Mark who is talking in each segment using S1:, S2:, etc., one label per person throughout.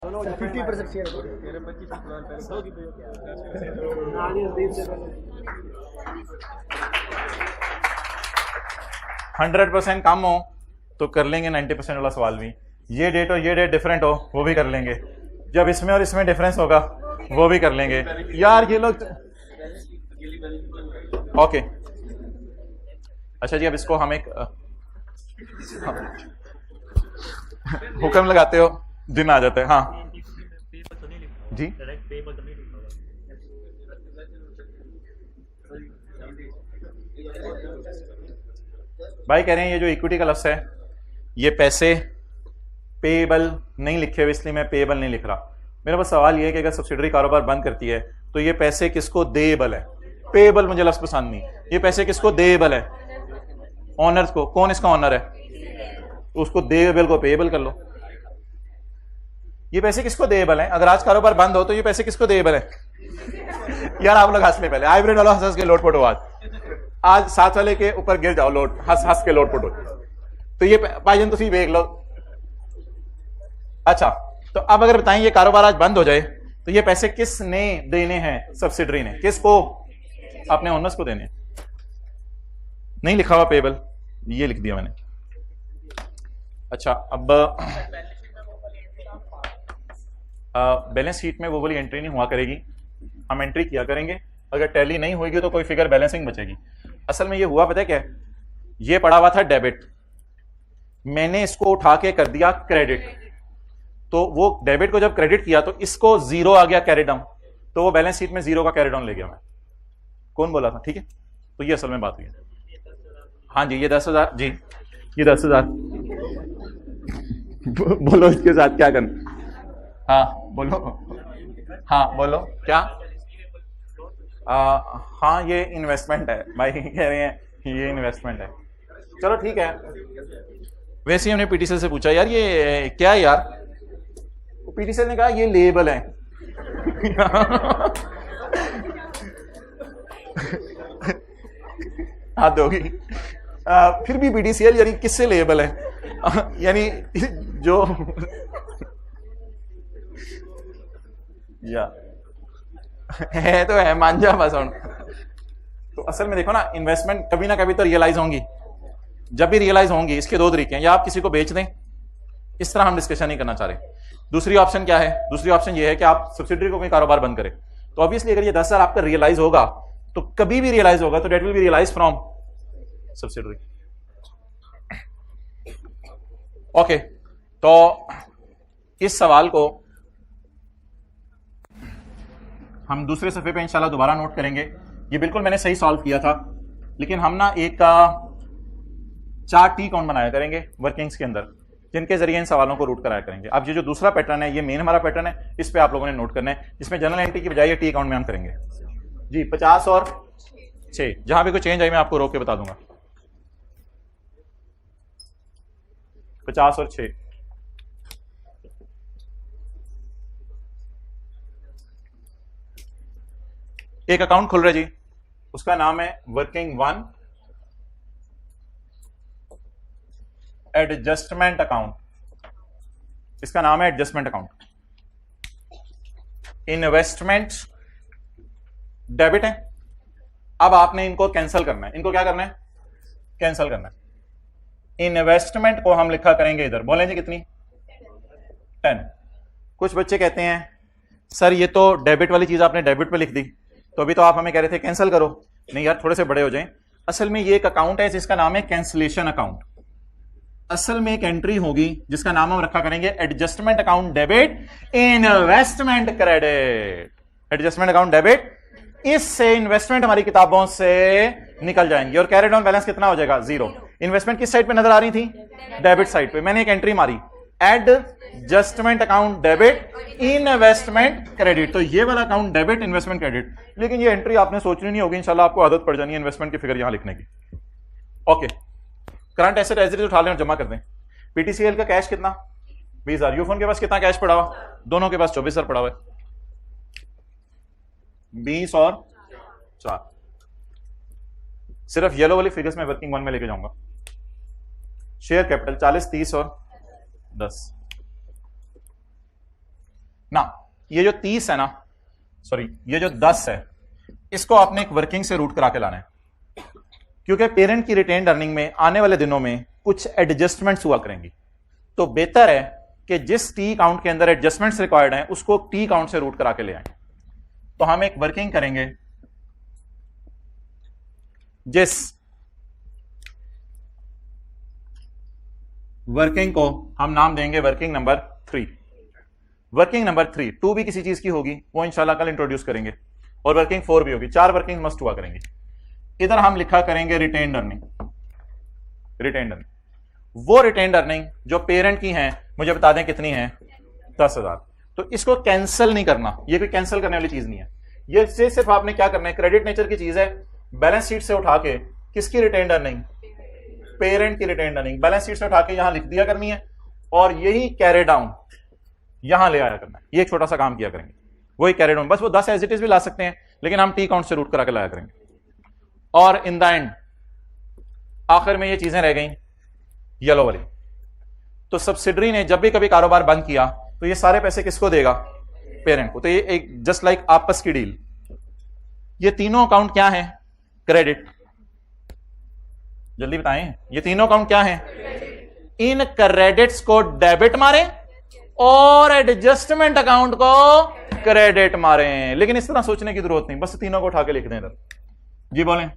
S1: 50% share
S2: 100% कम हो तो कर लेंगे 90% वाला सवाल भी। ये डेट और ये डेट डिफरेंट हो वो भी कर लेंगे। जब इसमें और इसमें डिफरेंस होगा वो भी कर लेंगे। यार ये लोग ओके। अच्छा जी, अब इसको हम एक हुक्म लगाते हो, दिन आ जाते हैं। हाँ जी, भाई कह रहे हैं ये जो इक्विटी का लफ्ज़ है ये पैसे पेएबल नहीं लिखे हुए, इसलिए मैं पेएबल नहीं लिख रहा। मेरा बस सवाल ये है कि अगर सब्सिडरी कारोबार बंद करती है तो ये पैसे किसको देएबल है? पेएबल मुझे लफ्ज़ पसंद नहीं। ये पैसे किसको देएबल है? ऑनर्स को। कौन इसका ऑनर है? उसको देएबल को पेएबल कर लो। ये पैसे किसको देएबल है? अगर आज कारोबार बंद हो तो ये पैसे किसको देएबल है? यार आप लोग हंस ले, पहले हाइब्रिड वाला हंस के लोटपोट हो। आज साथ वाले के ऊपर गिर जाओ, लोट हंस हंस के लोटपोट हो। तो ये भाईजान तुम देख लो। अच्छा, तो अब अगर बताएं ये कारोबार आज बंद हो जाए तो ये पैसे किसने देने हैं? सब्सिडरी ने। किसको? अपने ओनर्स को देने। नहीं लिखा हुआ पेएबल, ये लिख दिया मैंने। अच्छा, अब बैलेंस शीट में वो वाली एंट्री नहीं हुआ करेगी, हम एंट्री किया करेंगे। अगर टैली नहीं होगी तो कोई फिगर बैलेंसिंग बचेगी। असल में ये हुआ पता है क्या? ये पड़ा हुआ था डेबिट, मैंने इसको उठा के कर दिया क्रेडिट। तो वो डेबिट को जब क्रेडिट किया तो इसको जीरो आ गया कैरी डाउन, तो वो बैलेंस शीट में जीरो का कैरी डाउन ले गया मैं। कौन बोला था? ठीक है, तो ये असल में बात हुई है। हाँ जी, ये 10,000 जी, ये 10,000 बोलो इसके साथ क्या करना? हाँ बोलो, हाँ बोलो क्या? हाँ ये इन्वेस्टमेंट है भाई, कह रहे हैं ये इन्वेस्टमेंट है। चलो ठीक है। वैसे ही हमने पीटीसीएल से पूछा यार ये क्या है यार, तो पीटीसीएल ने कहा ये लेबल है। हाथ दोगी? फिर भी पीटीसीएल यानी किससे लेबल है? यानी जो या है तो है, मान जा बस। तो असल में देखो ना, इन्वेस्टमेंट कभी ना कभी तो रियलाइज होंगी। जब भी रियलाइज होंगी इसके दो तरीके हैं, या आप किसी को बेच दें, इस तरह हम डिस्कशन नहीं करना चाह रहे। दूसरी ऑप्शन क्या है? दूसरी ऑप्शन ये है कि आप सब्सिडरी को कोई कारोबार बंद करें। तो ऑब्वियसली अगर ये 10,000 आपका रियलाइज होगा तो कभी भी रियलाइज होगा तो debt will be realise from subsidiary. Okay, तो इस सवाल को हम दूसरे सफे पे इंशाल्लाह दोबारा नोट करेंगे। ये बिल्कुल मैंने सही सॉल्व किया था, लेकिन हम ना एक का 4 टी काउंट बनाया करेंगे वर्किंग्स के अंदर, जिनके जरिए इन सवालों को रूट कराया करेंगे। अब ये जो दूसरा पैटर्न है ये मेन हमारा पैटर्न है, इस पे आप लोगों ने नोट करना है। इसमें जनरल एंट्री की बजाय ये टी काउंट में हम करेंगे जी। 50 और 6, जहां भी कोई चेंज आई मैं आपको रोक के बता दूंगा। 50 और 6 एक अकाउंट खुल रहा है जी, उसका नाम है वर्किंग 1 एडजस्टमेंट अकाउंट। इसका नाम है एडजस्टमेंट अकाउंट। इन्वेस्टमेंट डेबिट है। अब आपने इनको कैंसिल करना है। इनको क्या करना है? कैंसिल करना है। इन्वेस्टमेंट को हम लिखा करेंगे इधर, बोलें जी कितनी? 10। कुछ बच्चे कहते हैं सर ये तो डेबिट वाली चीज आपने डेबिट पे लिख दी, तो अभी तो आप हमें कह रहे थे कैंसिल करो। नहीं यार, थोड़े से बड़े हो जाएं। असल में ये एक अकाउंट है जिसका नाम है कैंसिलेशन अकाउंट। असल में एक एंट्री होगी जिसका नाम हम रखा करेंगे adjustment account debit, investment credit. Adjustment account debit, इससे इन्वेस्टमेंट हमारी किताबों से निकल जाएंगी और कैरी डाउन बैलेंस कितना हो जाएगा? 0। इन्वेस्टमेंट किस साइड पे नजर आ रही थी? डेबिट साइड पे। मैंने एक एंट्री मारी adjustment account debit, investment credit. तो ये वाला अकाउंट डेबिट, इन्वेस्टमेंट क्रेडिट। लेकिन ये एंट्री आपने सोचनी नहीं होगी, इंशाल्लाह आपको आदत पड़ जानी है इन्वेस्टमेंट की फिगर यहां लिखने की। Okay, current asset as it is उठा लें और जमा कर दें। पीटीसीएल का कैश कितना? 20,000। यूफोन के पास कितना कैश पड़ा हुआ? दोनों के पास 24,000 पड़ा हुआ है। 20 और 4। सिर्फ येलो वाली फिगर्स में वर्किंग 1 में लेके जाऊंगा। शेयर कैपिटल 40, 30 और 10। ना, ये जो 30 है ना, सॉरी ये जो 10 है, इसको आपने एक वर्किंग से रूट करा के लाना है, क्योंकि पेरेंट की रिटेन्ड अर्निंग में आने वाले दिनों में कुछ एडजस्टमेंट्स हुआ करेंगी, तो बेहतर है कि जिस टी काउंट के अंदर एडजस्टमेंट्स रिक्वायर्ड हैं उसको टी काउंट से रूट करा के ले आए। तो हम एक वर्किंग करेंगे जिस वर्किंग को हम नाम देंगे वर्किंग नंबर 3। वर्किंग नंबर 3 2 भी किसी चीज की होगी, वो इंशाल्लाह कल इंट्रोड्यूस करेंगे, और वर्किंग 4 भी होगी, 4 वर्किंग मस्ट हुआ करेंगे। इधर हम लिखा करेंगे रिटेन्ड अर्निंग। रिटेन्ड अर्निंग, वो रिटेन्ड अर्निंग जो पेरेंट की हैं, मुझे बता दें कितनी है, 10,000। तो इसको कैंसिल नहीं करना, ये कोई कैंसिल करने वाली चीज नहीं है, ये सिर्फ आपने क्या करना है, क्रेडिट नेचर की चीज है, बैलेंस शीट से उठा के किसकी रिटेन्ड अर्निंग, पेरेंट की रिटेन्ड अर्निंग बैलेंस शीट से उठा के यहां लिख दिया करनी है, और यही कैरी डाउन यहां ले आया करना है। ये एक छोटा सा काम किया करेंगे, वही कैरी डाउन, बस वो 10 एज इट इज भी ला सकते हैं, लेकिन हम टी काउंट से रूट करा के लाया करेंगे। और इन द एंड आखिर में ये चीजें रह गई येलो वाली। तो सब्सिडरी ने जब भी कभी कारोबार बंद किया तो ये सारे पैसे किसको देगा, पेरेंट को। तो ये एक जस्ट लाइक आपस की डील। ये तीनों अकाउंट क्या है, क्रेडिट, जल्दी बताएं, ये तीनों अकाउंट क्या है, इन क्रेडिट्स को डेबिट मारे और एडजस्टमेंट अकाउंट को क्रेडिट मारे। लेकिन इस तरह सोचने की जरूरत नहीं, बस तीनों को उठा के लिख दें इधर। जी बोलें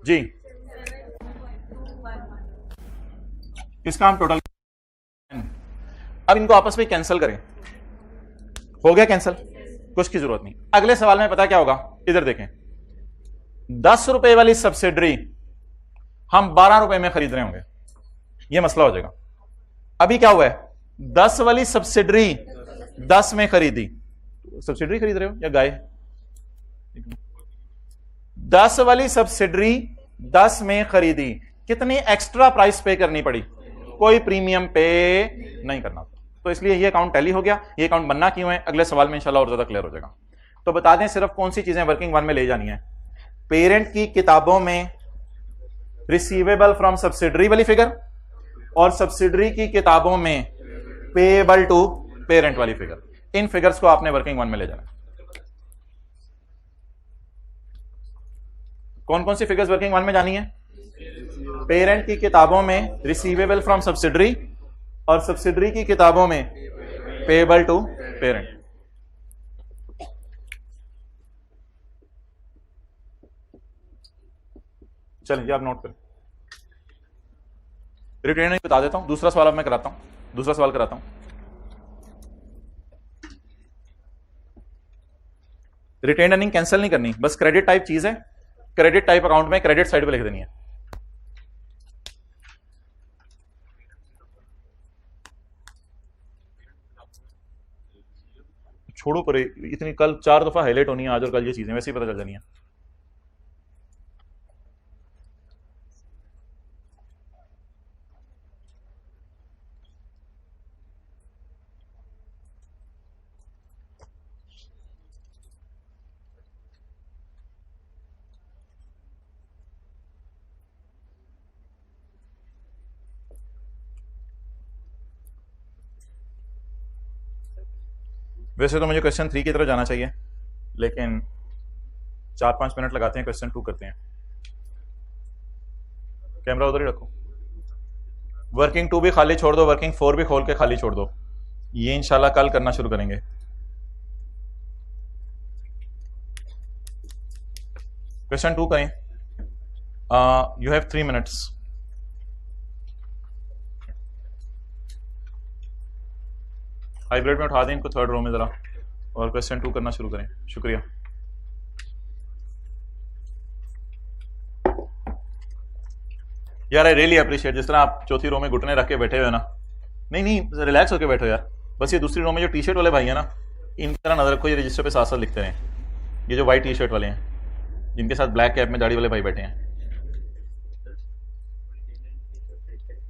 S2: जी। इसका हम टोटल, अब इनको आपस में कैंसिल करें, हो गया कैंसिल, कुछ की जरूरत नहीं। अगले सवाल में पता क्या होगा, इधर देखें, 10 रुपए वाली सब्सिडरी हम 12 रुपए में खरीद रहे होंगे, ये मसला हो जाएगा। अभी क्या हुआ है, 10 वाली सब्सिडरी 10 में खरीदी, सब्सिडरी खरीद रहे हो या गाय, 10 वाली सब्सिडरी 10 में खरीदी, कितनी एक्स्ट्रा प्राइस पे करनी पड़ी, कोई प्रीमियम पे नहीं करना। तो इसलिए ये अकाउंट टैली हो गया। ये अकाउंट बनना क्यों है, अगले सवाल में इंशाल्लाह और ज्यादा क्लियर हो जाएगा। तो बता दें सिर्फ कौन सी चीजें वर्किंग वन में ले जानी है, पेरेंट की किताबों में रिसीवेबल फ्रॉम सब्सिडरी वाली फिगर, और सब्सिडरी की किताबों में पेएबल टू पेरेंट वाली फिगर। इन फिगर्स को आपने वर्किंग वन में ले जाना। कौन कौन सी फिगर्स वर्किंग वन में जानी है, पेरेंट की किताबों में रिसीवेबल फ्रॉम सब्सिडरी, और सब्सिडरी की किताबों में पेएबल टू पेरेंट। चलिए आप नोट करें। रिटेन बता देता हूं, दूसरा सवाल अब मैं कराता हूं, दूसरा सवाल कराता हूं। रिटेन अर्निंग कैंसिल नहीं करनी, बस क्रेडिट टाइप चीज है, क्रेडिट टाइप अकाउंट में क्रेडिट साइड पे लिख देनी है। छोड़ो पर इतनी, कल 4 दफा हाईलाइट होनी है आज, और कल ये चीजें वैसे ही पता चल जानी है। वैसे तो मुझे क्वेश्चन 3 की तरफ जाना चाहिए, लेकिन 4-5 मिनट लगाते हैं, क्वेश्चन 2 करते हैं। कैमरा उधर ही रखो। वर्किंग 2 भी खाली छोड़ दो, वर्किंग 4 भी खोल के खाली छोड़ दो। ये इंशाल्लाह कल करना शुरू करेंगे। क्वेश्चन 2 करें। You have 3 minutes. हाइब्रिड में उठा दें इनको थर्ड रो में जरा, और क्वेश्चन 2 करना शुरू करें। शुक्रिया। यार आई रियली अप्रिशिएट, जिस तरह आप चौथी रो में घुटने रख के बैठे हुए ना, नहीं रिलैक्स होकर बैठो यार। बस ये दूसरी रो में जो टी शर्ट वाले भाई है ना, इनकी तरह नजर रखो, ये रजिस्टर पे साथ साथ लिखते रहें। ये जो वाइट टी शर्ट वाले हैं, जिनके साथ ब्लैक कैप में दाढ़ी वाले भाई बैठे हैं।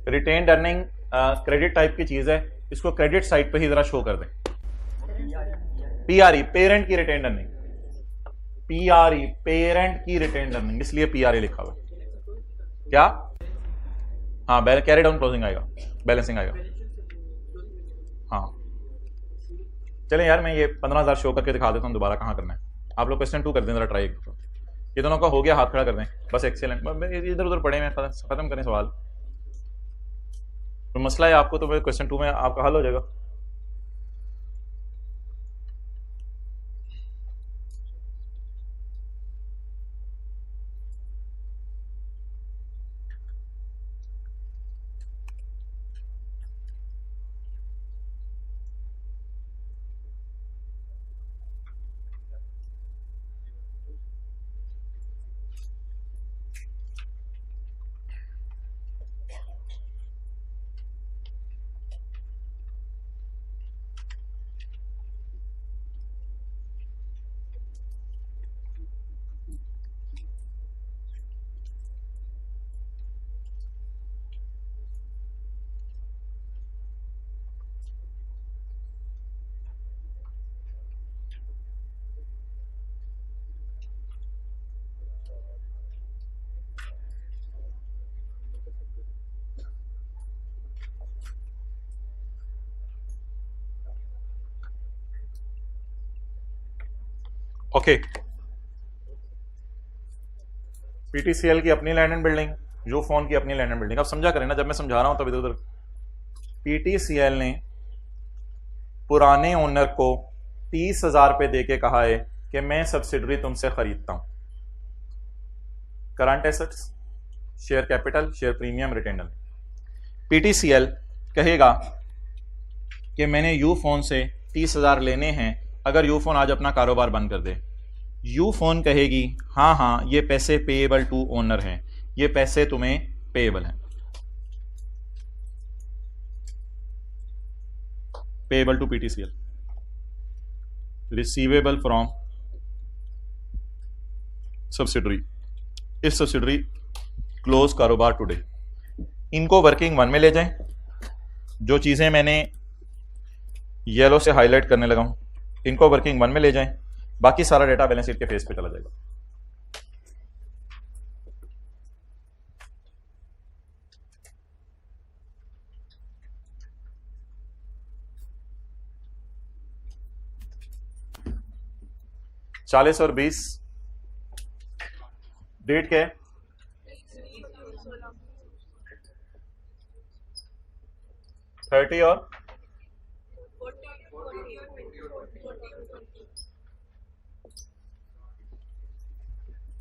S2: रिटेन्ड अर्निंग क्रेडिट टाइप की चीज है, इसको क्रेडिट साइड पे ही जरा शो कर दें। पीआरई, पेरेंट की रिटेन्ड अर्निंग, पीआरई पेरेंट की रिटेन्ड अर्निंग, इसलिए पीआरई लिखा हुआ। क्या हाँ कैरी डाउन क्लोजिंग आएगा, बैलेंसिंग आएगा। हाँ चलें यार, मैं ये 15,000 शो करके दिखा देता हूँ दोबारा कहाँ करना है। आप लोग क्वेश्चन 2 कर दें जरा ट्राई। ये दोनों का हो गया, हाथ खड़ा कर दें बस, एक्सीलेंट। इधर उधर पढ़े में खत्म करें सवाल। तो मसला है आपको, तो क्वेश्चन 2 में आपका हल हो जाएगा। ओके, पीटीसीएल की अपनी लैंड एंड बिल्डिंग, यूफोन की अपनी लैंड एंड बिल्डिंग। अब समझा करें ना, जब मैं समझा रहा हूं तब इधर उधर। पीटीसीएल ने पुराने ओनर को 30,000 रुपए देके कहा है कि मैं सब्सिडरी तुमसे खरीदता हूं। Current assets, share capital, share premium, retender. PTCL कहेगा कि मैंने यूफोन से 30,000 लेने हैं अगर यूफोन आज अपना कारोबार बंद कर दे। यूफोन कहेगी हाँ हाँ ये पैसे पेएबल टू ओनर हैं, ये पैसे तुम्हें पेएबल हैं, payable to PTCL, receivable from subsidiary, इस सब्सिडरी क्लोज कारोबार टुडे। इनको वर्किंग 1 में ले जाएं, जो चीजें मैंने येलो से हाईलाइट करने लगा हूं इनको वर्किंग 1 में ले जाएं, बाकी सारा डेटा बैलेंस शीट के पेज पे चला जाएगा। चालीस और 20 डेट क्या है? 30 और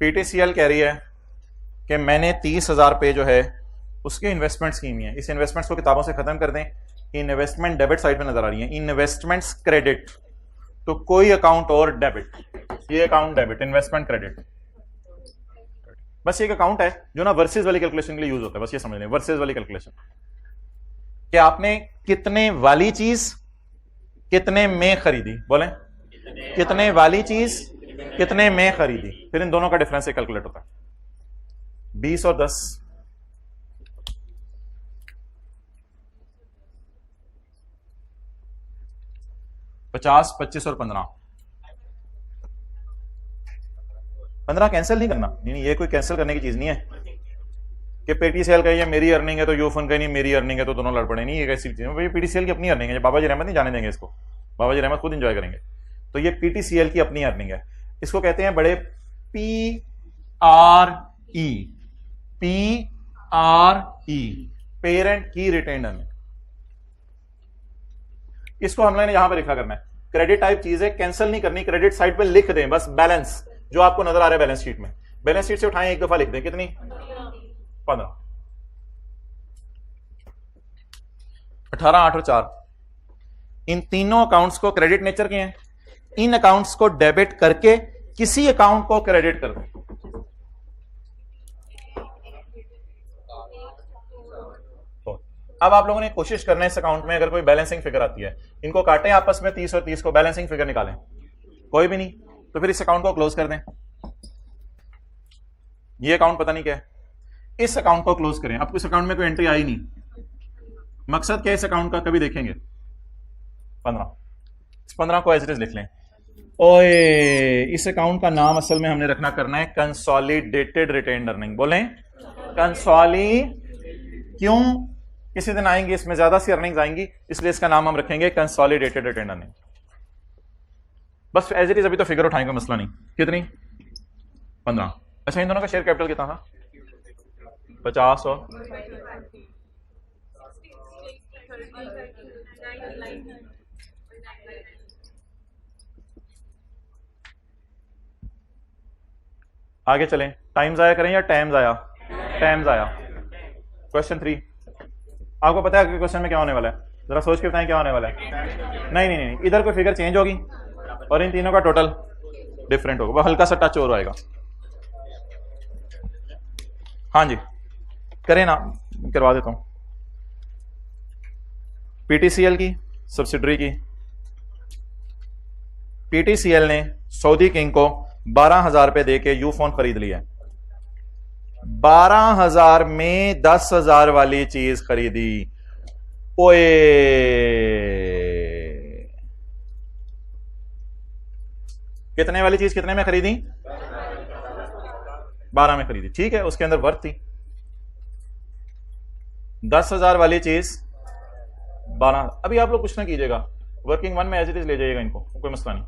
S2: पीटीसीएल कह रही है कि मैंने 30,000 पे जो है उसके इन्वेस्टमेंट स्कीम है, इस इन्वेस्टमेंट्स को किताबों से खत्म कर दें। इन्वेस्टमेंट डेबिट साइड पे नजर आ रही है, इन्वेस्टमेंट्स क्रेडिट, तो कोई अकाउंट और डेबिट, ये अकाउंट डेबिट, इन्वेस्टमेंट क्रेडिट, बस ये एक अकाउंट है जो ना वर्सेस वाली कैलकुलेशन के लिए यूज होता है। बस ये समझ लें, वर्सेस वाली कैलकुलेशन कि आपने कितने वाली चीज कितने में खरीदी, बोलें कितने वाली चीज कितने में खरीदी, फिर इन दोनों का डिफरेंस से कैलकुलेट होता है। 20 और 10, 50, 25 और 15, 15 कैंसिल नहीं करना, नहीं ये कोई कैंसिल करने की चीज नहीं है कि पीटीसीएल का ये मेरी अर्निंग है तो यूफोन का नहीं मेरी अर्निंग है तो दोनों लड़ पड़े, नहीं ये कैसी चीज है। पीटीसीएल की अपनी अर्निंग है, बाबा जी रहमत नहीं जाने देंगे इसको, बाबा जी रहमत खुद इंजॉय करेंगे। तो ये पीटीसीएल की अपनी अर्निंग है, इसको कहते हैं बड़े PRE, पेरेंट की रिटेन अर्निंग। इसको हम लोगों ने यहां पर लिखा करना है, क्रेडिट टाइप चीज है, कैंसिल नहीं करनी, क्रेडिट साइड पे लिख दें बस बैलेंस जो आपको नजर आ रहा है बैलेंस शीट में, बैलेंस शीट से उठाएं एक दफा लिख दें, कितनी 15, 18, 8 और 4। इन तीनों अकाउंट्स को क्रेडिट नेचर के हैं, इन अकाउंट्स को डेबिट करके किसी अकाउंट को क्रेडिट कर दें। अब आप लोगों ने कोशिश करना है इस अकाउंट में अगर कोई बैलेंसिंग फिगर आती है, इनको काटें आपस में 30 और 30 को, बैलेंसिंग फिगर निकालें, कोई भी नहीं तो फिर इस अकाउंट को क्लोज कर दें। ये अकाउंट पता नहीं क्या है, इस अकाउंट को क्लोज करें। अब इस अकाउंट में कोई एंट्री आई नहीं, मकसद क्या है इस अकाउंट का, कभी देखेंगे 15, इस 15 को एज इट इज लिख लें। ओए इस अकाउंट का नाम असल में हमने रखना करना है कंसोलिडेटेड रिटेन्ड अर्निंग, बोलें कंसोलिडेटेड क्यों किसी दिन आएंगे, इसमें ज्यादा सी अर्निंग्स आएंगी, इसलिए इसका नाम हम रखेंगे कंसोलिडेटेड रिटेन्ड अर्निंग। बस एज इट इज अभी तो फिगर उठाएंगे, मसला नहीं। कितनी? 15। अच्छा, इन दोनों का शेयर कैपिटल कितना था? 50 और आगे चलें। टाइम जाया करें या टाइम जाया? टाइम जाया। क्वेश्चन 3। आपको पता है कि क्वेश्चन में क्या होने वाला है? जरा सोच के बताएं क्या होने वाला है। नहीं नहीं नहीं, इधर कोई फिगर चेंज होगी और इन तीनों का टोटल डिफरेंट होगा, वह हल्का सा टच और आएगा। हाँ जी करें ना, करवा देता हूं। पीटीसीएल की सब्सिडरी की, पीटीसीएल ने सऊदी किंग को 12,000 रुपए देके यू फोन खरीद लिया। 12,000 में 10,000 वाली चीज खरीदी। ओए कितने वाली चीज कितने में खरीदी? 12 में खरीदी, ठीक है, उसके अंदर वर्थ थी। 10,000 वाली चीज 12। अभी आप लोग कुछ ना कीजिएगा, वर्किंग वन में एज इट इज ले जाइएगा इनको, कोई मसला नहीं।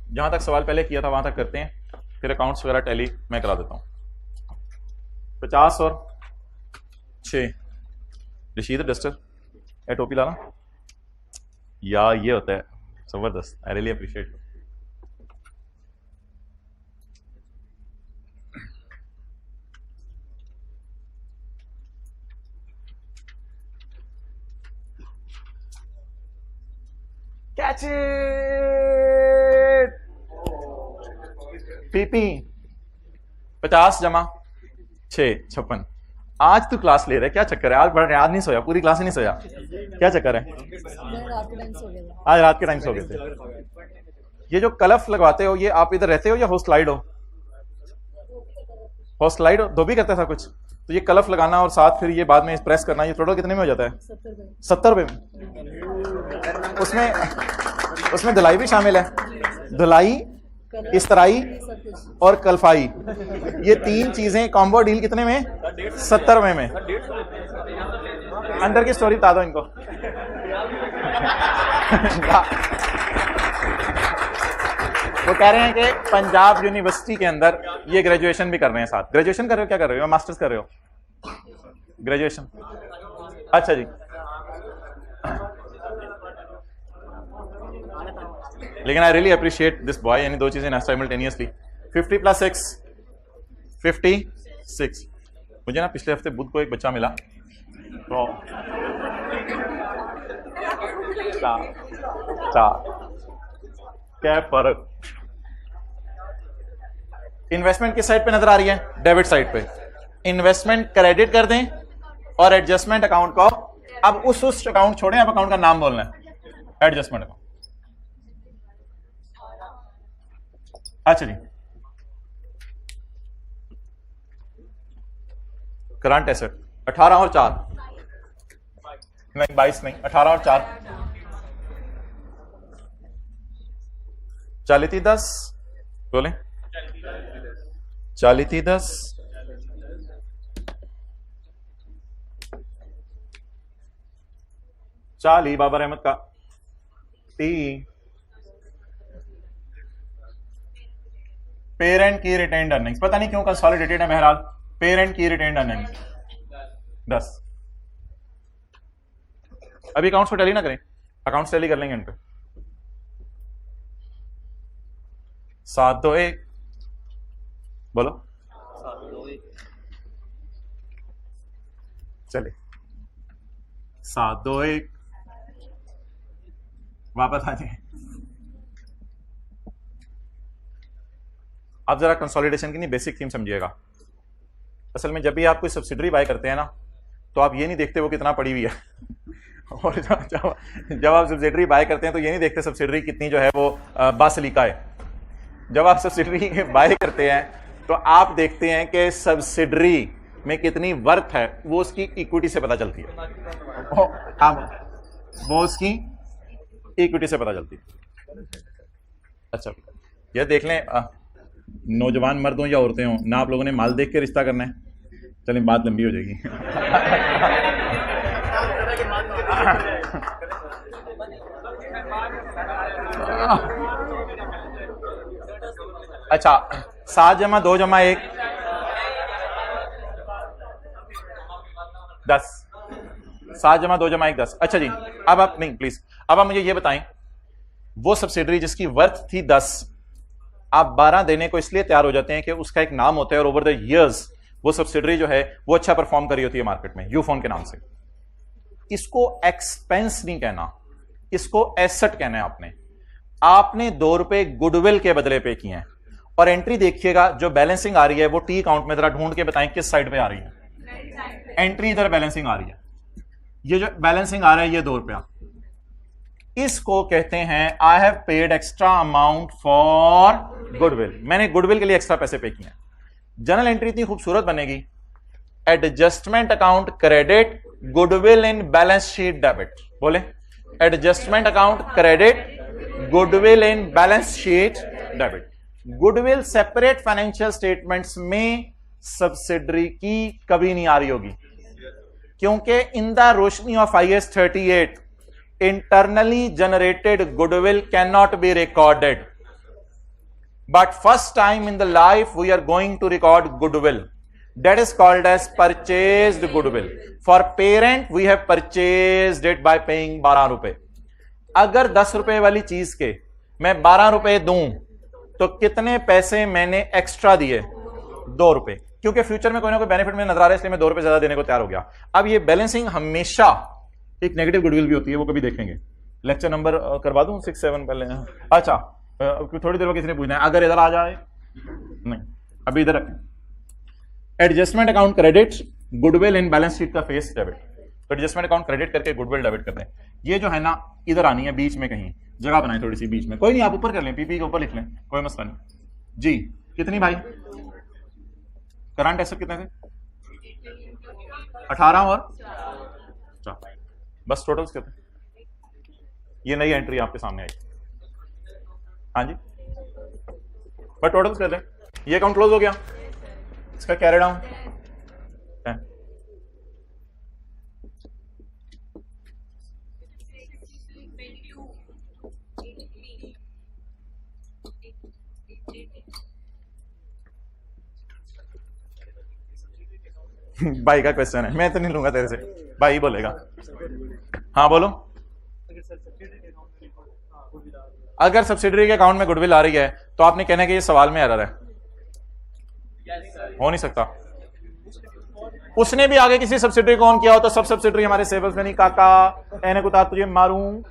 S2: जहां तक सवाल पहले किया था वहां तक करते हैं, फिर अकाउंट्स वगैरह टैली मैं करा देता हूं। 50 और 6। रशीद डस्टर ए टोपी लाना या ये होता है जबरदस्त, I really appreciate. Catch it. PP 50 जमा 6 56। आज तू क्लास ले रहा है, क्या चक्कर है? आज नहीं सोया, पूरी क्लास ही नहीं सोया, क्या चक्कर है? आज रात के टाइम सो गए थे। ये जो कलफ लगवाते हो, ये आप इधर रहते हो या होस्टलाइड हो? होस्टलाइड हो, धोबी करता था कुछ, तो ये कलफ लगाना और साथ फिर ये बाद में प्रेस करना, ये टोटल कितने में हो जाता है? 70 रुपए में। उसमें धुलाई भी शामिल है, धुलाई, इस्तराई और कलफाई, ये 3 चीजें कॉम्बो डील कितने में? 70 रुपए में। अंदर की स्टोरी बता दो इनको। वो कह रहे हैं कि पंजाब यूनिवर्सिटी के अंदर ये ग्रेजुएशन भी कर रहे हैं साथ। ग्रेजुएशन कर रहे हो? क्या कर रहे हो? मास्टर्स कर रहे हो? ग्रेजुएशन। अच्छा जी, लेकिन I really appreciate this boy, यानी 2 चीजें साइमल्टेनियसली। 50 + 6 56। मुझे ना पिछले हफ्ते बुध को एक बच्चा मिला, तो 4 क्या फर्क? इन्वेस्टमेंट किस साइड पे नजर आ रही है? डेबिट साइड पे। इन्वेस्टमेंट क्रेडिट कर दें और एडजस्टमेंट अकाउंट को, अब उस अकाउंट छोड़ें, अब अकाउंट का नाम बोलना है, एडजस्टमेंट अकाउंट। अच्छा जी, करंट एसेट 18 और 4 नहीं, 22 नहीं, 18 और 4 40 10 बोले, 40 10 40 बाबर अहमद का 3। पेरेंट की रिटेन्ड अर्निंग्स, पता नहीं क्यों कंसोलिडेटेड है, बहरहाल पेरेंट की रिटेन्ड अर्निंग्स 10। अभी अकाउंट्स को टैली ना करें, अकाउंट्स टैली कर लेंगे इन पे। 7 2 1 बोलो, चले 7 2 1 वापस आ जाए। आप जरा कंसोलिडेशन की नहीं बेसिक थीम समझिएगा। असल में जब भी आप कोई सब्सिडरी बाय करते हैं ना, तो आप ये नहीं देखते वो कितना पड़ी हुई है और जब आप सब्सिडरी बाय करते हैं तो ये नहीं देखते सब्सिडरी कितनी जो है वो बासलीका है। जब आप सब्सिडरी बाय करते हैं तो आप देखते हैं कि सब्सिडरी में कितनी वर्थ है, वो उसकी इक्विटी से पता चलती है। वो उसकी इक्विटी से पता चलती है। अच्छा, यह देख लें, नौजवान मर्द हो या औरतें हों ना, आप लोगों ने माल देख के रिश्ता करना है। चलिए बात लंबी हो जाएगी। अच्छा, 7 जमा 2 जमा 1 10, 7 जमा 2 जमा 1 10। अच्छा जी, अब आप नहीं प्लीज, अब आप मुझे ये बताएं, वो सब्सिडरी जिसकी वर्थ थी 10, आप 12 देने को इसलिए तैयार हो जाते हैं कि उसका एक नाम होता है और ओवर द इयर्स वो सब्सिडरी जो है वो अच्छा परफॉर्म करी होती है मार्केट में, यूफोन के नाम से। इसको एक्सपेंस नहीं कहना, इसको एसेट कहना है। आपने 2 रुपए गुडविल के बदले पे किए हैं, और एंट्री देखिएगा जो बैलेंसिंग आ रही है वो टी अकाउंट में, जरा ढूंढ के बताएं किस साइड पे आ रही है। एंट्री इधर बैलेंसिंग आ रही है, ये जो बैलेंसिंग आ रहा है ये 2 रुपया, इसको कहते हैं I have paid extra amount for goodwill. मैंने गुडविल के लिए एक्स्ट्रा पैसे पे किए हैं। जनरल एंट्री इतनी खूबसूरत बनेगी, adjustment account credit goodwill in balance sheet debit. बोले, adjustment account credit goodwill in balance sheet debit. Goodwill separate financial statements में सब्सिडरी की कभी नहीं आ रही होगी, क्योंकि इन द रोशनी of IAS 38 internally generated goodwill cannot be recorded, but first time in the life we are going to record goodwill, that is called as purchased goodwill. For parent we have purchased it by paying 12 रुपए। अगर 10 रुपए वाली चीज के मैं 12 रुपए दूं तो कितने पैसे मैंने एक्स्ट्रा दिए? 2 रुपए, क्योंकि फ्यूचर में कोई ना कोई बेनिफिट में नजर आ रहा है, इसलिए मैं 2 रुपए ज्यादा देने को तैयार हो गया। अब ये बैलेंसिंग हमेशा एक नेगेटिव गुडविल भी होती है, वो कभी देखेंगे। लेक्चर नंबर करवा दूं 6 7 पहले। अच्छा, थोड़ी देर में किसी ने पूछना है, अगर इधर आ जाए, नहीं अभी इधर रखें। Adjustment account credit goodwill in balance sheet का फेस डेबिट। तो एडजस्टमेंट अकाउंट क्रेडिट करके गुडविल डेबिट कर रहे हैं। ये जो है ना इधर आनी है, बीच में कहीं जगह बनाए थोड़ी सी बीच में। कोई नहीं, आप ऊपर कर लें, पीपी के ऊपर लिख लें, कोई मसला नहीं जी। कितनी भाई करंट एसेट कितने थे? 18 और 4, बस टोटल्स कितने? ये नई एंट्री आपके सामने आई। हाँ जी, बस टोटल्स कर लें। ये अकाउंट क्लोज हो गया, इसका कैरी डाउन भाई का क्वेश्चन है, मैं तो नहीं लूंगा तेरे से, भाई बोलेगा। हाँ बोलो। अगर सब्सिडरी के अकाउंट में गुडविल आ रही है तो आपने कहना कि ये सवाल में एरर है, हो नहीं सकता। उसने भी आगे किसी सब्सिडरी को ऑन किया हो तो सब सब्सिडरी हमारे सेवल्स में नहीं। काका एने कुतार तुझे मारूं,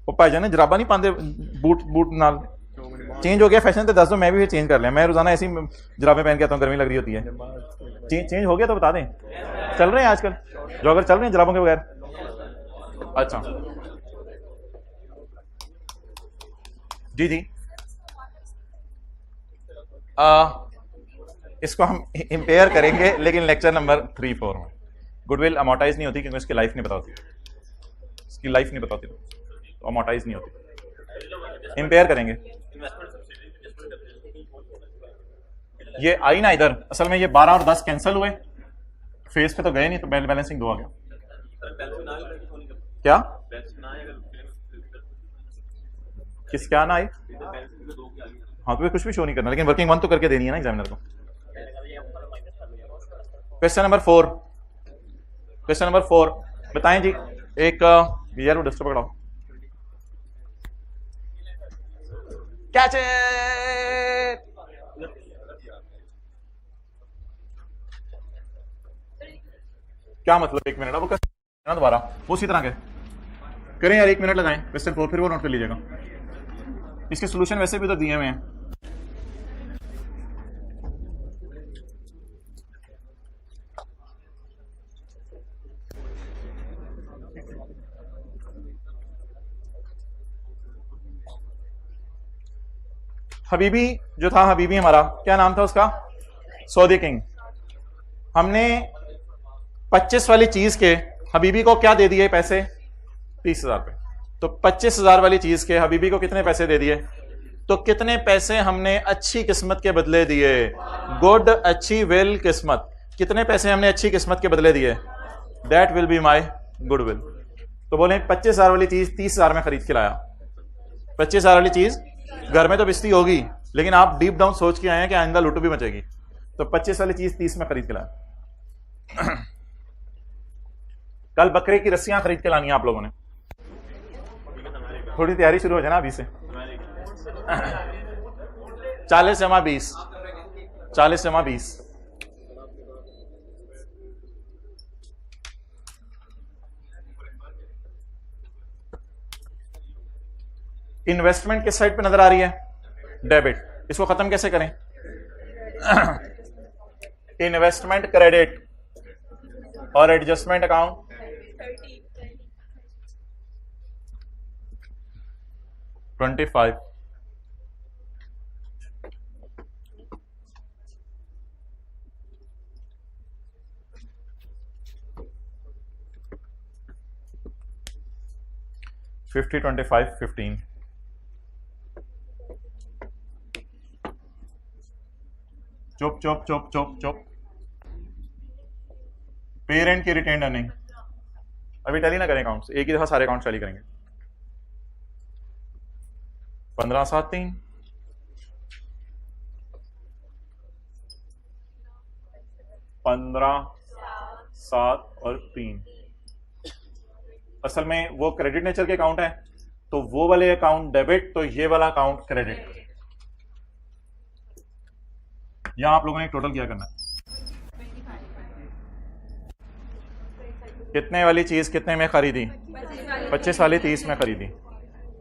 S2: वो भाई जाने जराबा नहीं पाते बूट बूट नाल। चेंज हो गया फैशन तो दस दो, मैं भी चेंज कर लिया। मैं रोजाना ऐसी जराबें पहन के आता हूँ, गर्मी लग रही होती है। चेंज हो गया तो बता दें, चल रहे हैं आजकल जॉगर चल रहे हैं जराबों के बगैर। अच्छा जी जी, इसको हम इंपेयर करेंगे लेकिन लेक्चर नंबर 3-4 में। गुडविल अमोर्टाइज नहीं होती क्योंकि इसकी लाइफ नहीं बताती, इसकी लाइफ नहीं बताती तो अमोर्टाइज नहीं होती। इंपेयर करेंगे। ये आई ना इधर, असल में ये 12 और 10 कैंसिल हुए, फेस पे तो गए नहीं, तो बैलेंसिंग 2 आ गया। क्या किस क्या ना आई? हाँ तो कुछ भी शो नहीं करना, लेकिन वर्किंग 1 तो करके देनी है ना एग्जामिनर को। क्वेश्चन नंबर 4, क्वेश्चन नंबर 4 बताएं जी। एक यार वो डस्टर पकड़ाओ, कैच इट। क्या मतलब 1 मिनट? अब वो करना दोबारा, वो उसी तरह के करें यार, 1 मिनट लगाएं। क्वेश्चन 4 फिर वो नोट कर लीजिएगा, इसके सॉल्यूशन वैसे भी उधर दिए हुए हैं। हबीबी जो था, हबीबी हमारा क्या नाम था उसका? Saudi king. हमने 25 वाली चीज के हबीबी को क्या दे दिए पैसे? 30,000 रुपए। तो 25,000 वाली चीज के हबीबी को कितने पैसे दे दिए? तो कितने पैसे हमने अच्छी किस्मत के बदले दिए? गुड, अच्छी, विल, किस्मत। कितने पैसे हमने अच्छी किस्मत के बदले दिए? That will be my goodwill. तो बोले 25,000 वाली चीज 30,000 में खरीद के लाया। 25,000 वाली चीज घर में तो बिस्ती होगी, लेकिन आप डीप डाउन सोच के आए हैं कि आइंदा लूट भी मचेगी, तो 25 वाली चीज 30 में खरीद के लाया। कल बकरे की रस्सियां खरीद के लानी है आप लोगों ने। थोड़ी तैयारी शुरू हो जाए ना अभी से। 40 जमा 20, 40 जमा 20, इन्वेस्टमेंट किस साइड पे नजर आ रही है? डेबिट। इसको खत्म कैसे करें? इन्वेस्टमेंट क्रेडिट और एडजस्टमेंट अकाउंट 25। $50, $25, $15। चुप चुप चुप चुप चुप। पेरेंट की रिटेन अर्निंग अभी टैली ना करें अकाउंट्स, एक ही दफा सारे अकाउंट टैली करेंगे। 15, 7, 3, 15, 7 और 3। असल में वो क्रेडिट नेचर के अकाउंट है, तो वो वाले अकाउंट डेबिट, तो ये वाला अकाउंट क्रेडिट। यहां आप लोगों ने टोटल क्या करना है? कितने वाली चीज कितने में खरीदी? 25 वाली 30 में खरीदी।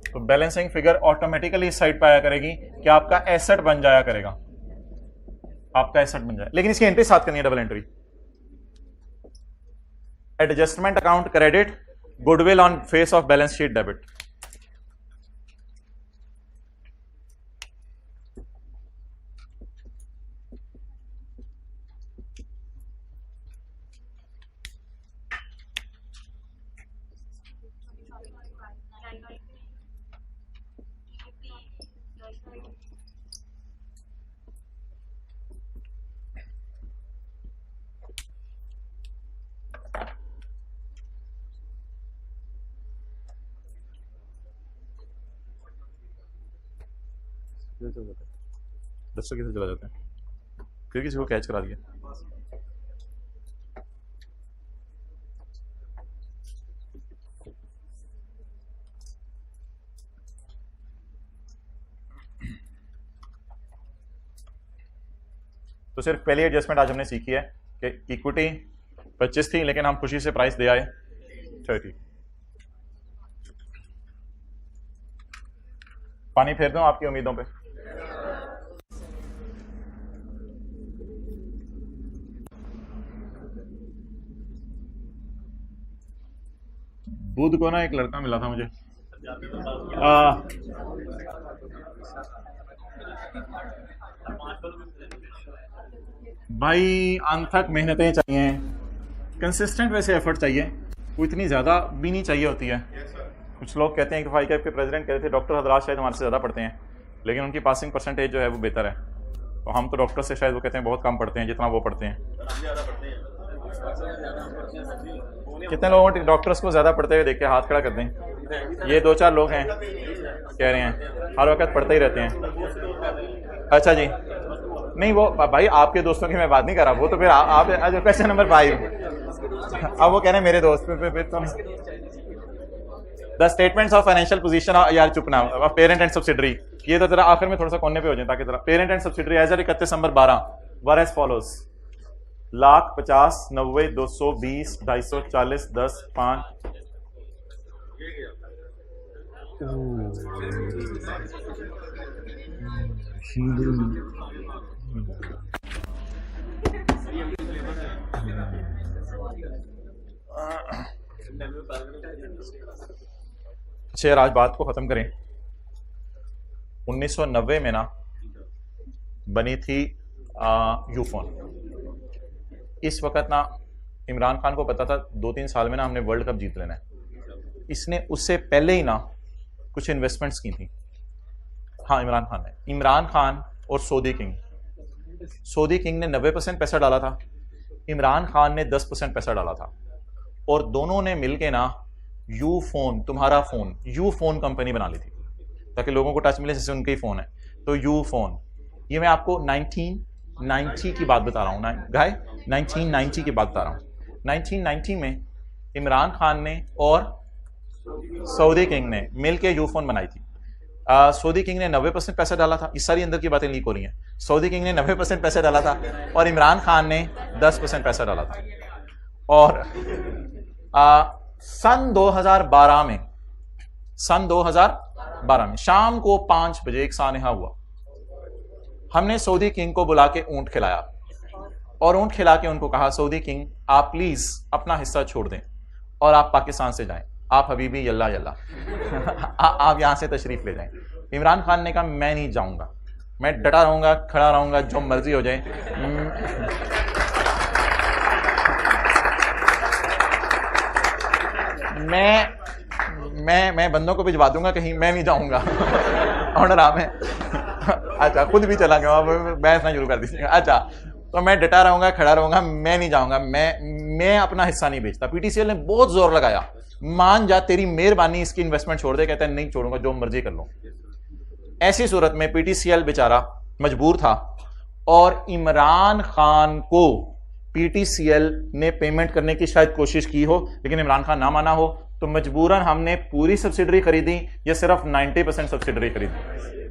S2: तो बैलेंसिंग फिगर ऑटोमेटिकली इस साइड पे आया करेगी कि आपका एसेट बन जाया करेगा, आपका एसेट बन जाए। लेकिन इसकी एंट्री साथ करनी है, double entry. Adjustment account credit, goodwill on face of balance sheet debit. दस्तों कैसे चला जाता है, फिर किसी को कैच करा दिया। तो सिर्फ पहली एडजस्टमेंट आज हमने सीखी है कि इक्विटी 25 थी, लेकिन हम खुशी से प्राइस दे आए 30। पानी फेर दूं आपकी उम्मीदों पे? बुध को ना एक लड़का मिला था मुझे, भाई अनथक मेहनतें चाहिए, कंसिस्टेंट वैसे एफर्ट चाहिए, वो इतनी ज़्यादा भी नहीं चाहिए होती है। कुछ लोग कहते हैं कि फाई कैप के प्रेसिडेंट कहते थे डॉक्टर हजरात शायद हमारे से ज़्यादा पढ़ते हैं, लेकिन उनकी पासिंग परसेंटेज जो है वो बेहतर है। तो हम तो डॉक्टर से शायद वो कहते हैं बहुत कम पढ़ते हैं जितना वो पढ़ते हैं। कितने लोगों ने डॉक्टर्स को ज़्यादा पढ़ते हुए देखे? हाथ खड़ा कर दें। ये 2-4 लोग हैं कह रहे हैं हर वक्त पढ़ते ही रहते हैं। अच्छा जी, नहीं वो भाई आपके दोस्तों की मैं बात नहीं कर रहा, वो तो फिर आप क्वेश्चन नंबर 5। अब वो कह रहे हैं मेरे दोस्त पे तो the statements of financial position, यार चुप ना, पेरेंट एंड सब्सिडरी, ये तो जरा आखिर में थोड़ा सा कोने पे हो जाए ताकि जरा। Parent and subsidiary as 31 December 12 were as follows: 1,00,000, 50, 90, 200, 20, 250, 40, 10, 5। अच्छा यार, आज बात को खत्म करें। 1990 में ना बनी थी यूफोन। इस वक्त ना इमरान खान को पता था 2-3 साल में ना हमने वर्ल्ड कप जीत लेना है। इसने उससे पहले ही ना कुछ इन्वेस्टमेंट्स की थी। हाँ इमरान खान ने, इमरान खान और सऊदी किंग, सऊदी किंग ने 90% पैसा डाला था, इमरान खान ने 10% पैसा डाला था, और दोनों ने मिलके ना यू फोन, तुम्हारा फोन, यू फोन कंपनी बना ली थी ताकि लोगों को टच मिले जैसे उनके ही फोन है। तो यू फोन, ये मैं आपको 1990 की बात बता रहा हूँ ना गाय, 1990 की बात बता रहा हूँ। 1990 में इमरान खान ने और सऊदी किंग ने मिलके यू फोन बनाई थी। सऊदी किंग ने 90% पैसा डाला था, इस सारी अंदर की बातें लीक हो रही हैं। सऊदी किंग ने 90% पैसा डाला था और इमरान खान ने 10% पैसा डाला था। और सन 2012 में, सन 2012 में शाम को 5 बजे एक सानहा हुआ, हमने सऊदी किंग को बुला के ऊंट खिलाया और ऊंट खिला के उनको कहा सऊदी किंग आप प्लीज अपना हिस्सा छोड़ दें और आप पाकिस्तान से जाएं, आप हबीबी यल्ला यल्ला आप यहां से तशरीफ ले जाएं। इमरान खान ने कहा मैं नहीं जाऊंगा, मैं डटा रहूंगा, खड़ा रहूंगा, जो मर्जी हो जाए। मैं बंदों को भिजवा दूंगा कहीं, मैं नहीं जाऊंगा। ऑर्डर आप है। अच्छा खुद भी चला गया, बहस ना शुरू कर दीजिएगा। अच्छा तो मैं डटा रहूंगा, खड़ा रहूंगा, मैं नहीं जाऊंगा, मैं अपना हिस्सा नहीं बेचता। पीटीसीएल ने बहुत जोर लगाया, मान जा तेरी मेहरबानी इसकी इन्वेस्टमेंट छोड़ दे, कहता है नहीं छोड़ूंगा, जो मर्जी कर लो। ऐसी सूरत में पीटीसीएल बेचारा मजबूर था और इमरान खान को पीटीसीएल ने पेमेंट करने की शायद कोशिश की हो, लेकिन इमरान खान ना माना हो, तो मजबूरन हमने पूरी सब्सिडरी खरीदी या सिर्फ 90% सब्सिडरी खरीदी।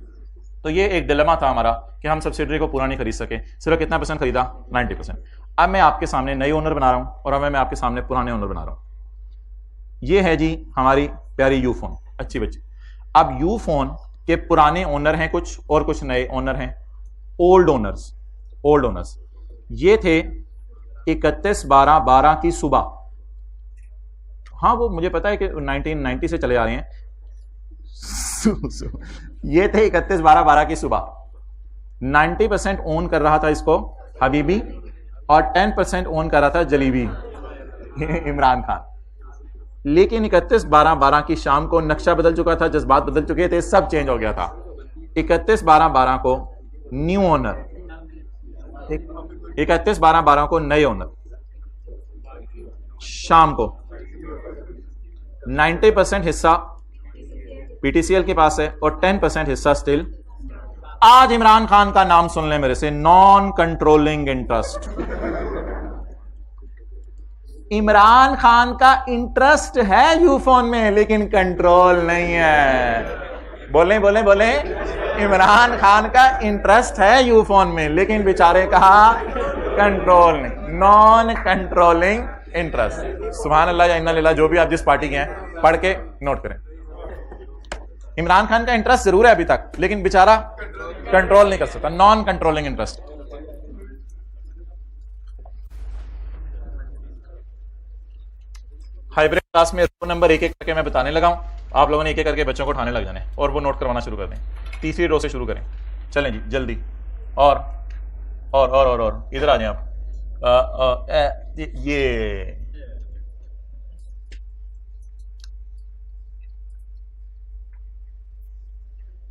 S2: तो ये एक डिलेमा था हमारा कि हम सब्सिडरी को पूरा नहीं खरीद सके, सिर्फ कितना परसेंट खरीदा, 90%। अब मैं आपके सामने नए ओनर बना रहा हूं और अब मैं आपके सामने पुराने ओनर बना रहा हूं। ये है जी हमारी प्यारी यू फोन, अच्छी बच्ची। अब यू फोन के पुराने ओनर हैं कुछ और कुछ नए ओनर हैं, ओल्ड ओनर्स, ओल्ड ओनर्स। ये थे 31/12/12 की सुबह, हाँ वो मुझे पता है कि 1990 से चले आ रहे हैं। ये थे 31/12/12 की सुबह। 90% ओन कर रहा था इसको हबीबी और 10% ओन कर रहा था जलीबी, इमरान खान। लेकिन 31/12/12 की शाम को नक्शा बदल चुका था, जज्बात बदल चुके थे, सब चेंज हो गया था। 31/12/12 को न्यू ओनर, 31/12/12 को नए ओनर, शाम को 90% हिस्सा पीटीसीएल के पास है और 10% हिस्सा स्टिल। आज इमरान खान का नाम सुन ले मेरे से, non controlling interest. Imran Khan का इंटरेस्ट है यूफोन में लेकिन कंट्रोल नहीं है। बोले बोले बोले, इमरान खान का इंटरेस्ट है यूफोन में लेकिन बेचारे कहा कंट्रोल नहीं, नॉन कंट्रोलिंग इंटरेस्ट। सुभान अल्लाह या इन्ना लिल्लाह, जो भी आप जिस पार्टी के हैं पढ़ के नोट करें। इमरान खान का इंटरेस्ट जरूर है अभी तक लेकिन बेचारा कंट्रोल नहीं कर सकता, non controlling interest. Hybrid class में रो नंबर एक एक करके मैं बताने लगा हूं, आप लोगों ने एक एक करके बच्चों को उठाने लग जाने और वो नोट करवाना शुरू कर दें। तीसरी रो से शुरू करें, चलें जी जल्दी। और इधर आ जाएं आप। ये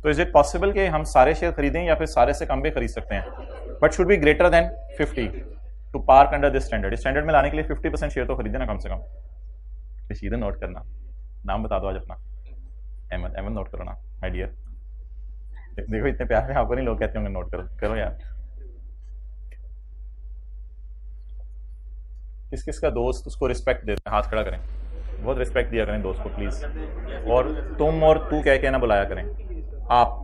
S2: तो इज इट पॉसिबल कि हम सारे शेयर खरीदें या फिर सारे से कम भी खरीद सकते हैं, but should be greater than 50 to park under this standard. Standard में लाने के लिए 50% शेयर तो खरीदे ना कम से कम। सीधे नोट करना, नाम बता दो आज अपना। अहमद, अहमद नोट करो ना माय डियर। देखो इतने प्यार में आपको नहीं लोग कहते होंगे नोट करो, करो यार। किस किस का दोस्त उसको रिस्पेक्ट देते हैं, हाथ खड़ा करें। बहुत रिस्पेक्ट दिया करें दोस्त को प्लीज, और तुम और तू कह के ना बुलाया करें। आप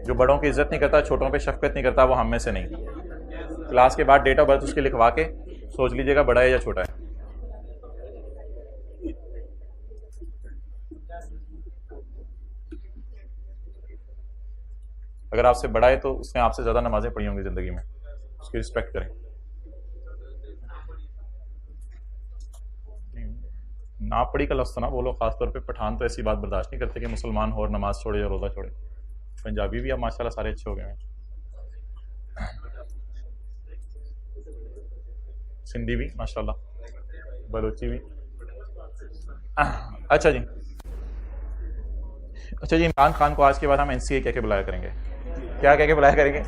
S2: जो बड़ों की इज्जत नहीं करता, छोटों पे शफकत नहीं करता, वो हम में से नहीं। क्लास के बाद डेट ऑफ बर्थ उसकी लिखवा के सोच लीजिएगा बड़ा है या छोटा है। अगर आपसे बड़ा है तो उसने आपसे ज्यादा नमाजें पढ़ी होंगी जिंदगी में, उसकी रिस्पेक्ट करें। ना पढ़ी का लफ्ज़ ना बोलो, खासतौर पे पठान तो ऐसी बात बर्दाश्त नहीं करते कि मुसलमान हो और नमाज छोड़े या रोज़ा छोड़े। पंजाबी भी अब माशाल्लाह सारे अच्छे हो गए हैं, सिंधी भी माशाल्लाह, बलोची भी। अच्छा जी, अच्छा जी, इमरान खान को आज के बाद हम एनसीए कह के बुलाया करेंगे, क्या कह के बुलाया करेंगे?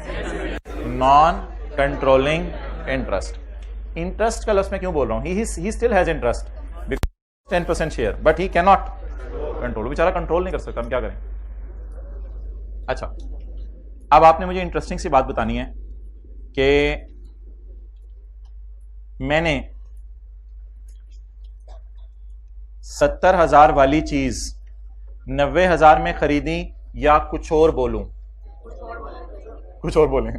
S2: Non controlling interest. इंटरेस्ट का लफ्ज मैं क्यों बोल रहा हूं? He still has interest, 10% share, but he can not control. बेचारा कंट्रोल नहीं कर सकता, हम क्या करें? अच्छा, अब आपने मुझे इंटरेस्टिंग सी बात बतानी है कि मैंने 70,000 वाली चीज 90,000 में खरीदी, या कुछ और बोलूं? कुछ और बोलें।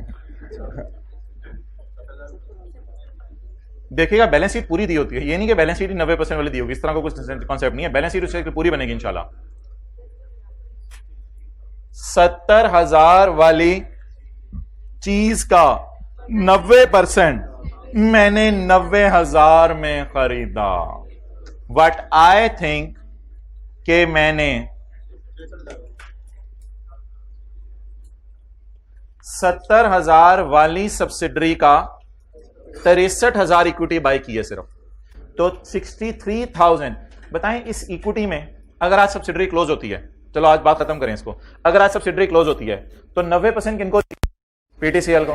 S2: देखिएगा, बैलेंस शीट पूरी दी होती है, ये नहीं कि बैलेंस शीट 90% वाली दी होगी, इस तरह का कुछ कॉन्सेप्ट नहीं है। बैलेंस शीट उससे पूरी बनेगी इंशाल्लाह। 70,000 वाली चीज का 90% मैंने 90,000 में खरीदा। वट आई थिंक कि मैंने 70,000 वाली सब्सिडरी का 63,000 इक्विटी बाय की है सिर्फ, तो 63,000। बताएं, इस इक्विटी में अगर आज सब्सिडरी क्लोज होती है, चलो आज बात खत्म करें इसको, अगर आज सब्सिडरी क्लोज होती है तो 90% किनको? पीटीसीएल को,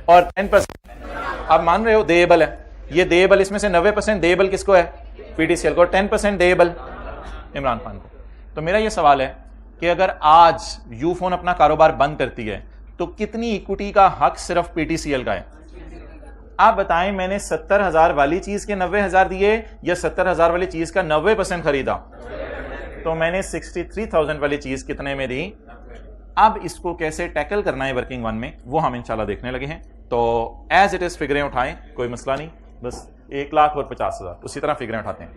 S2: और 10% आप मान रहे हो देएबल है, ये देएबल, इसमें से 90% देएबल किसको है? पीटीसीएल को, 10% देएबल इमरान खान को। तो मेरा ये सवाल है कि अगर आज यूफोन अपना कारोबार बंद करती है तो कितनी इक्विटी का हक सिर्फ पीटीसीएल का है? आप बताएं, मैंने 70,000 वाली चीज के 90,000 दिए या 70,000 वाली चीज का 90% खरीदा? तो मैंने 63,000 वाली चीज कितने में दी? अब इसको कैसे टैकल करना है वर्किंग वन में, वो हम इंशाल्लाह देखने लगे हैं। तो एज इट इज फिगरें उठाएं, कोई मसला नहीं, बस 1,00,000 और 50,000 उसी तरह फिगरें उठाते हैं।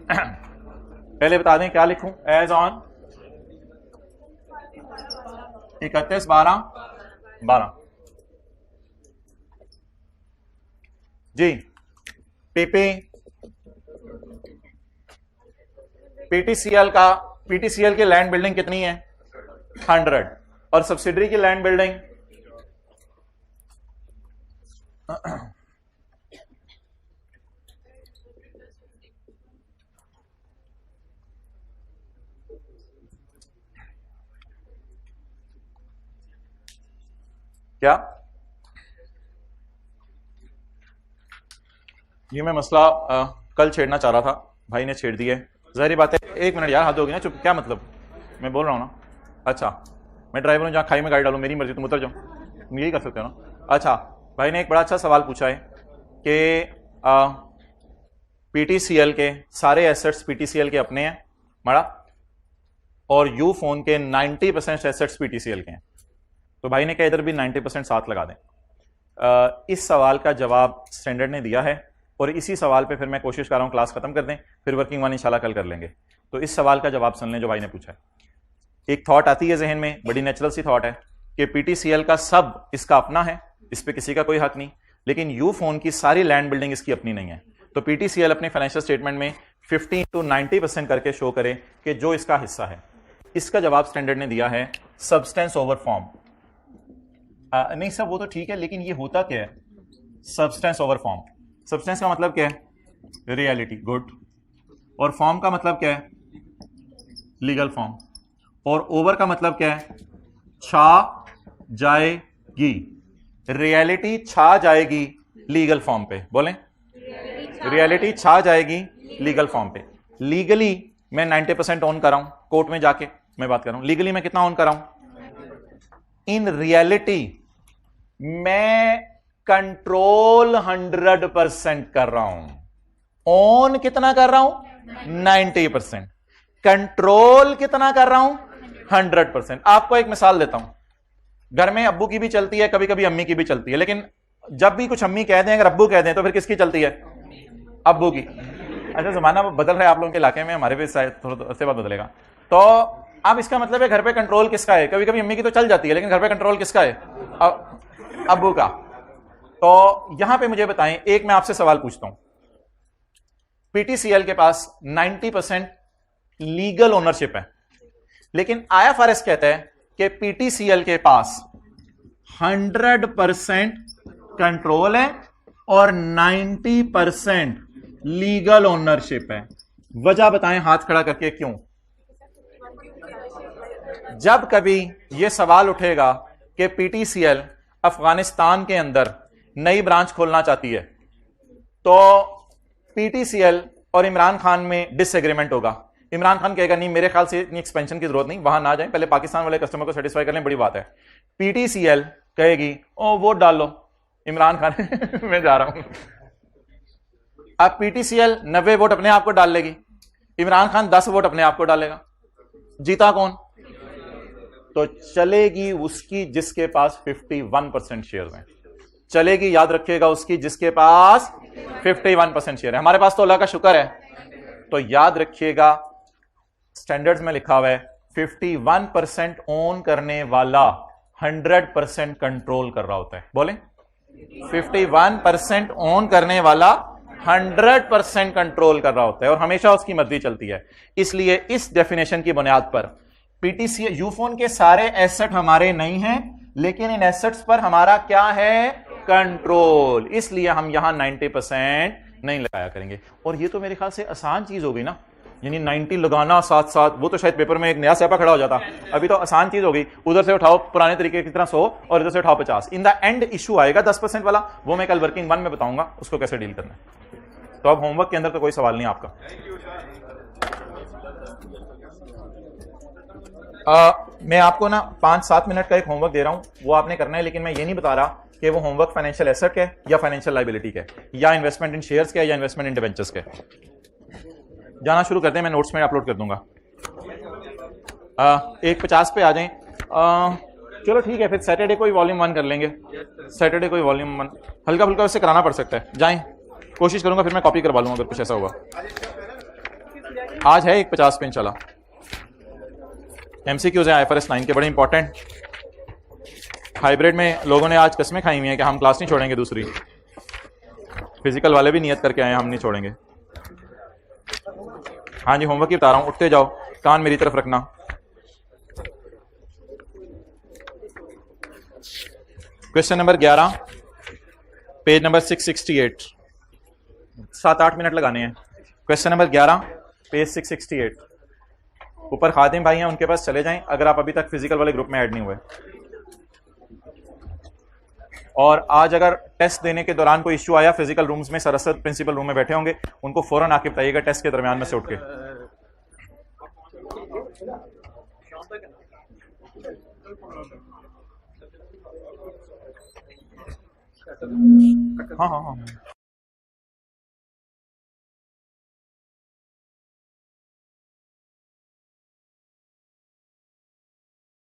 S2: पहले बता दें क्या लिखूं? एज ऑन 31/12 जी। पीटीसीएल की लैंड बिल्डिंग कितनी है? 100, और सब्सिडरी की लैंड बिल्डिंग क्या? ये मैं मसला कल छेड़ना चाह रहा था, भाई ने छेड़ दिया है। ज़ाहिर बात है, 1 मिनट यार, हद होगी ना, चुप, क्या मतलब? मैं बोल रहा हूँ ना। अच्छा, मैं ड्राइवर हूँ, जहाँ खाई में गाड़ी डालूँ मेरी मर्जी, तुम उतर जाओ, तुम यही कर सकते हो ना। अच्छा, भाई ने एक बड़ा अच्छा सवाल पूछा है कि पीटीसीएल के सारे एसेट्स पीटीसीएल के अपने हैं मड़ा, और यू फोन के 90% एसेट्स पीटीसीएल के हैं। तो भाई ने कहा इधर भी 90% साथ लगा दें। इस सवाल का जवाब स्टैंडर्ड ने दिया है, और इसी सवाल पे फिर मैं कोशिश कर रहा हूं क्लास खत्म कर दें, फिर वर्किंग वन इंशाल्लाह कल कर लेंगे। तो इस सवाल का जवाब सुन लें जो भाई ने पूछा है। एक थॉट आती है जहन में, बड़ी नेचुरल सी थॉट है कि पीटीसीएल का सब इसका अपना है, इस पर किसी का कोई हक नहीं, लेकिन यू फोन की सारी लैंड बिल्डिंग इसकी अपनी नहीं है। तो पीटीसीएल अपने फाइनेंशियल स्टेटमेंट में 50 to 90% करके शो करे कि जो इसका हिस्सा है। इसका जवाब स्टैंडर्ड ने दिया है सब्सटेंस ओवर फॉर्म। नहीं सब वो तो ठीक है, लेकिन ये होता क्या है? Substance over form. सब्सटेंस का मतलब क्या है? Reality, good. और फॉर्म का मतलब क्या है? Legal form. और ओवर का मतलब क्या है? छा जाएगी, रियलिटी छा जाएगी लीगल फॉर्म पे। बोलें, रियलिटी छा जाएगी लीगल फॉर्म पे। लीगली मैं 90% ऑन कर रहा हूं, कोर्ट में जाके मैं बात कर रहा हूं, लीगली मैं कितना ऑन कर रहा हूं? इन रियलिटी मैं कंट्रोल 100% कर रहा हूं। ऑन कितना कर रहा हूं? 90%। कंट्रोल कितना कर रहा हूं? 100%। आपको एक मिसाल देता हूं, घर में अब्बू की भी चलती है, कभी कभी अम्मी की भी चलती है, लेकिन जब भी कुछ अम्मी कह दें, अगर अब्बू कह दें तो फिर किसकी चलती है? अब्बू की। अच्छा, जमाना बदल रहा है आप लोगों के इलाके में, हमारे भी शायद थोड़ा से बाद बदलेगा। तो अब इसका मतलब है घर पे कंट्रोल किसका है? कभी कभी अम्मी की तो चल जाती है, लेकिन घर पे कंट्रोल किसका है? अब्बू का। तो यहां पे मुझे बताएं, एक मैं आपसे सवाल पूछता हूं, पीटीसीएल के पास 90% लीगल ओनरशिप है, लेकिन आईएफआरएस कहता है कि पीटीसीएल के पास 100% कंट्रोल है और 90% लीगल ओनरशिप है। वजह बताएं हाथ खड़ा करके, क्यों? जब कभी यह सवाल उठेगा कि पीटीसीएल अफगानिस्तान के अंदर नई ब्रांच खोलना चाहती है, तो पीटीसीएल और इमरान खान में डिसएग्रीमेंट होगा। इमरान खान कहेगा नहीं, मेरे ख्याल से इतनी एक्सपेंशन की जरूरत नहीं, वहां ना जाए, पहले पाकिस्तान वाले कस्टमर को सेटिस्फाई कर लें, बड़ी बात है। पीटीसीएल कहेगी ओ वोट डाल लो इमरान खान मैं जा रहा हूं। अब पीटीसीएल 90 वोट अपने आप को डाल लेगी, इमरान खान 10 वोट अपने आप को डालेगा, जीता कौन? तो चलेगी उसकी जिसके पास 51% शेयर हैं, चलेगी, याद रखिएगा, उसकी जिसके पास 51% शेयर है। हमारे पास तो अल्लाह का शुक्र है, तो याद रखिएगा स्टैंडर्ड्स में लिखा हुआ है 51% ओन करने वाला 100% कंट्रोल कर रहा होता है। बोले 51% ओन करने वाला 100% कंट्रोल कर रहा होता है और हमेशा उसकी मर्जी चलती है। इसलिए इस डेफिनेशन की बुनियाद पर पीटीसी यूफोन के सारे एसेट हमारे नहीं हैं, लेकिन इन एसेट्स पर हमारा क्या है? कंट्रोल। इसलिए हम यहां 90% नहीं लगाया करेंगे। और ये तो मेरे ख्याल से आसान चीज हो गई ना, यानी 90 लगाना साथ साथ, वो तो शायद पेपर में एक नया स्यापा खड़ा हो जाता। अभी तो आसान चीज हो गई, उधर से उठाओ पुराने तरीके की तरह 100 और इधर से उठाओ 50। इन द एंड इशू आएगा 10% वाला, वो मैं कल वर्किंग 1 में बताऊंगा उसको कैसे डील करना है। तो अब होमवर्क के अंदर तो कोई सवाल नहीं आपका। मैं आपको ना 5-7 मिनट का एक होमवर्क दे रहा हूं, वो आपने करना है, लेकिन मैं ये नहीं बता रहा कि वो होमवर्क फाइनेंशियल एसेट के या फाइनेंशियल लाइबिलिटी के या इन्वेस्टमेंट इन शेयर्स के या इन्वेस्टमेंट इन डिबेंचर्स के। जाना शुरू करते हैं, मैं नोट्स में अपलोड कर दूंगा। 1:50 पे आ जाएं। चलो ठीक है, फिर सैटरडे को ही वॉल्यूम 1 कर लेंगे। सैटरडे को ही वॉल्यूम 1 हल्का फुल्का वैसे कराना पड़ सकता है। जाएं, कोशिश करूंगा, फिर मैं कॉपी करवा लूंगा अगर कुछ ऐसा हुआ। आज है 1:50 पे इंशाल्लाह। एमसीक्यूज है IFRS 9 के, बड़े इंपॉर्टेंट। हाइब्रिड में लोगों ने आज कस्में खाई हुई हैं कि हम क्लास नहीं छोड़ेंगे दूसरी। फिजिकल वाले भी नियत करके आए, हम नहीं छोड़ेंगे। हाँ जी, होमवर्क ही बता रहा हूं, उठते जाओ, कान मेरी तरफ रखना। Question number 11, page number 668। 7-8 minute लगाने हैं। Question number 11, page 668। ऊपर खादिम भाई हैं, उनके पास चले जाएं अगर आप अभी तक फिजिकल वाले ग्रुप में ऐड नहीं हुए। और आज अगर टेस्ट देने के दौरान कोई इश्यू आया, फिजिकल रूम्स में सरस्वत प्रिंसिपल रूम में बैठे होंगे, उनको फौरन आके बताइएगा टेस्ट के दरमियान में से उठ के। हाँ हाँ हाँ